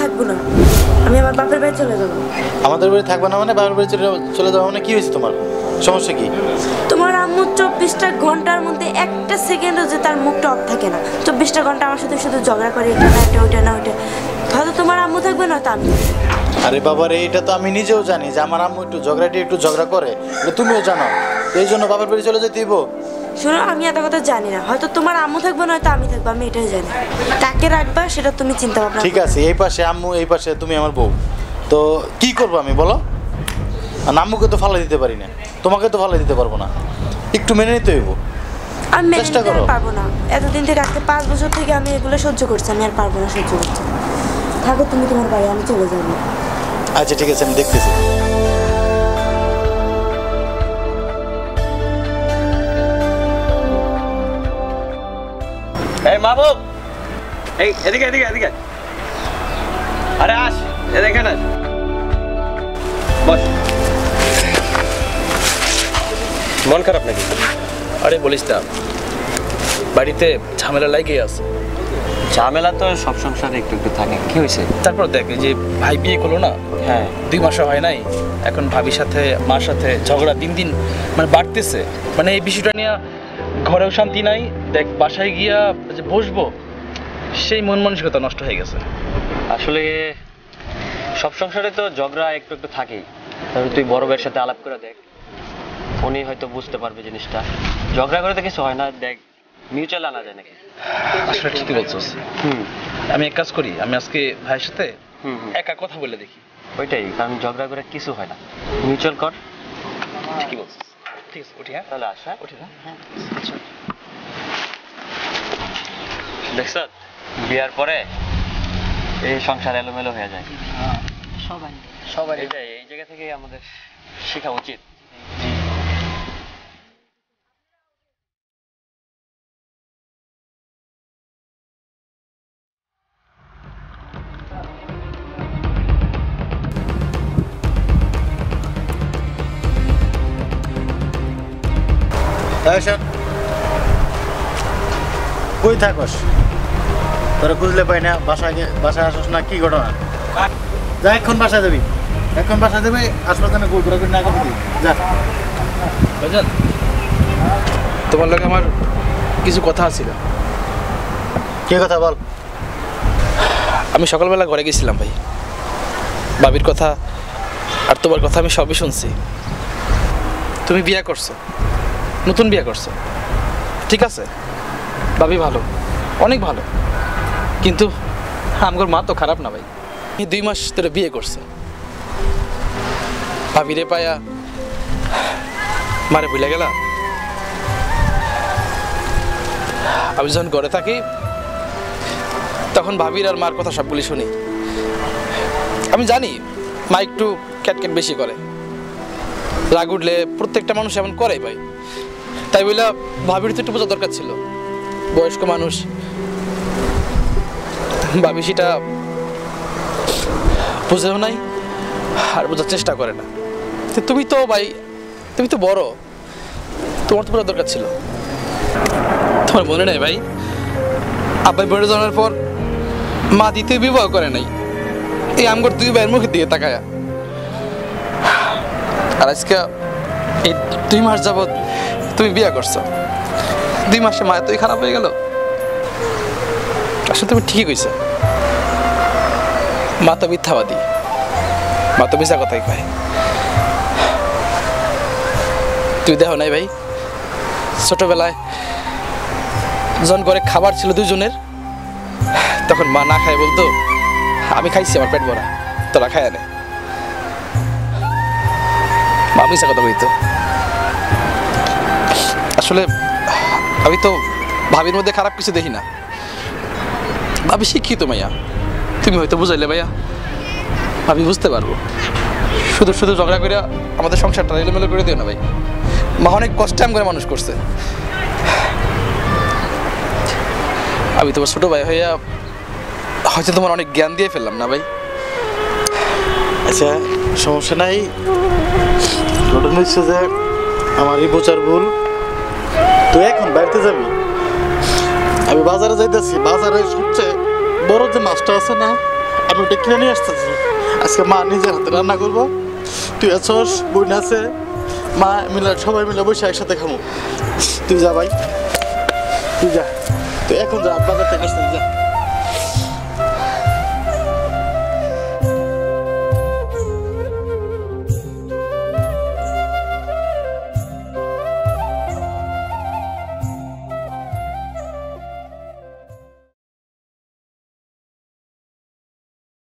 থাকবো না, আমি আমার বাপের বাড়ি চলে যাবো। আমাদের বাড়ি থাকবে না মানে বাপের বাড়ি চলে যাবো মানে কি হয়েছে তোমার? সমস্যা কি? তোমার আম্মু 24টা ঘন্টার মধ্যে একটা সেকেন্ডও যে তার মুখটা অফ থাকে না। 24টা ঘন্টা আমার সাথে শুধু ঝগড়া করে, এটা না এটা, ওইটা না ওইটা। হয়তো তোমার আম্মু থাকবে না, তা আমি। আরে বাবা রে, এটা তো আমি নিজেও জানি যে আমার আম্মু একটু ঝগড়া করে, এটা তুমিও জানো। এই জন্য বাপের বাড়ি চলে যেতে দিব? শোনো, আমি এত কথা জানি না, হয়তো তোমার আম্মু থাকবে না, হয়তো আমি থাকবো, আমি এটাই জানি। কাকে রাখবা সেটা তুমি চিন্তা ভাবনা। ঠিক আছে, এই পাশে আম্মু, এই পাশে তুমি আমার বউ, তো কি করবো আমি বলো? আর আম্মুকে তো ফালাই দিতে পারি না, তোমাকে তো ফালাই দিতে পারবো না, একটু মেনে নিতে হইব। আমি মেনে নিতে পারবো না। এতদিন থেকে আজকে 5 বছর থেকে আমি এগুলো সহ্য করছি, আমি আর পারবো না সহ্য করতে। থাকো তুমি তোমার বাড়ি, আমি চলে যাবো। আচ্ছা ঠিক আছে, আমি দেখতেছি। এই মাহবুব, এই এদিকে এদিকে এদিকে, আরে আস, এদিকে না, বস। মন খারাপ নাকি? আরে বলিস না, বাড়িতে ঝামেলা লাগিয়ে আছে। ঝামেলা তো সব সংসারে একটু একটু থাকে, কি হয়েছে? তারপর দেখ, যে ভাই বিয়ে করলো না, হ্যাঁ 2 মাসও হয় নাই, এখন ভাবির সাথে মার সাথে ঝগড়া দিন দিন মানে বাড়তেছে। মানে এই বিষয়টা নিয়ে ঘরেও শান্তি নাই। দেখ, বাসায় গিয়া যে বসবো, সেই মন মানসিকতা নষ্ট হয়ে গেছে। আসলে সব সংসারে তো ঝগড়া একটু একটু থাকেই। তাহলে তুই বড় ভাইয়ের সাথে আলাপ করে দেখ, উনি হয়তো বুঝতে পারবে জিনিসটা। ঝগড়া করে তো কিছু হয় না, দেখ মিউচুয়াল আনা যায় নাকি। আসলে ঠিকই বলছিস। আমি এক কাজ করি, আমি আজকে ভাইয়ের সাথে একা কথা বলে দেখি। ওইটাই, কারণ ঝগড়া করে কিছু হয় না, মিউচুয়াল কর। ঠিকই বলছিস। ঠিক আছে, উঠি। হ্যাঁ তাহলে আসা উঠি। হ্যাঁ দেখছ, বিয়ার পরে এই সংসার এলোমেলো হয়ে যায়। সবাই এটাই, এই জায়গা থেকে আমাদের শেখা উচিত। কই থাকস? তোরা খুঁজলে পাই না, বাসায় আসস না, কি ঘটনা? যা, এখন বাসায় যাবি, এখন বাসায় যাবি, আশপাশে না ঘোরাঘুরি না করবি, যা। ভাইজান, তোমার লগে আমার কিছু কথা আছিল। কি কথা বল? আমি সকালবেলা ঘরে গেছিলাম ভাই, ভাবির কথা আর তোমার কথা আমি সবই শুনছি। তুমি বিয়ে করছো, নতুন বিয়ে করছো, ঠিক আছে, ভাবি ভালো, অনেক ভালো, কিন্তু আমার মা তো খারাপ না ভাই। 2 মাস ধরে বিয়ে করছে, ভাবিরে পায়া মারে ভুলে গেলা। আমি যখন ঘরে থাকি তখন ভাবির আর মার কথা সবগুলি শুনি। আমি জানি মা একটু ক্যাটক্যাট বেশি করে, রাগ উঠলে প্রত্যেকটা মানুষ এমন করে ভাই। তাই বলে ভাবির তো একটু বোঝা দরকার ছিল, বয়স্ক মানুষ। ভাবি সেটা বুঝেও নাই আর বোঝার চেষ্টা করে না। তুমি তো ভাই, তুমি তো বড়, তোমার তো বোঝা দরকার ছিল। তোমার মনে নেই ভাই, আব্বাই বেড়ে যাওয়ার পর মা দ্বিতীয় বিবাহ করে নাই, এই আমগর 2 ভাইয়ের মুখের দিকে তাকায়া। আর আজকে এই 2 মাস যাবৎ তুমি বিয়ে করছো, 2 মাসে মা এতই খারাপ হয়ে গেল। আসলে তুমি ঠিকই কইছো, মা তো মিথ্যাবাদী, মা তো মিথ্যা কথাই কয়। তুই দেখো নাই ভাই, ছোটবেলায় যখন ঘরে খাবার ছিল 2 জনের, তখন মা না খায় বলতো আমি খাইছি, আমার পেট ভরা, তোরা খায় না। মা মিথ্যা কথা বলতো। আসলে আমি তো ভাবির মধ্যে খারাপ কিছু দেখি না, ভাবি শিক্ষিত মাইয়া, তুমি হয়তো বুঝাইলে ভাইয়া, ভাবি বুঝতে পারবো। শুধু শুধু ঝগড়া করে আমাদের সংসারটা এলোমেলো করে দিও না ভাই। মা অনেক কষ্টে করে মানুষ করছে, আমি তোমার ছোট ভাই হইয়া হয়তো তোমার অনেক জ্ঞান দিয়ে ফেললাম না ভাই। আচ্ছা সমস্যা নাই, ঘটনা হচ্ছে যে আমারই বোঝার ভুল। তুই এখন বাড়িতে যাবি, আমি বাজারে যাইতেছি, বাজারে সবচেয়ে বড় যে মাছটা আছে না, আমি ওটা কিনে নিয়ে আসতেছি। আজকে মা নিজের হাতে রান্না করবো, তুই আছস, বোন আছে, মা মিলে সবাই মিলে বসে একসাথে খাবো। তুই যা ভাই, তুই যা, তুই এখন যা, বাজার থেকে আসতে যা।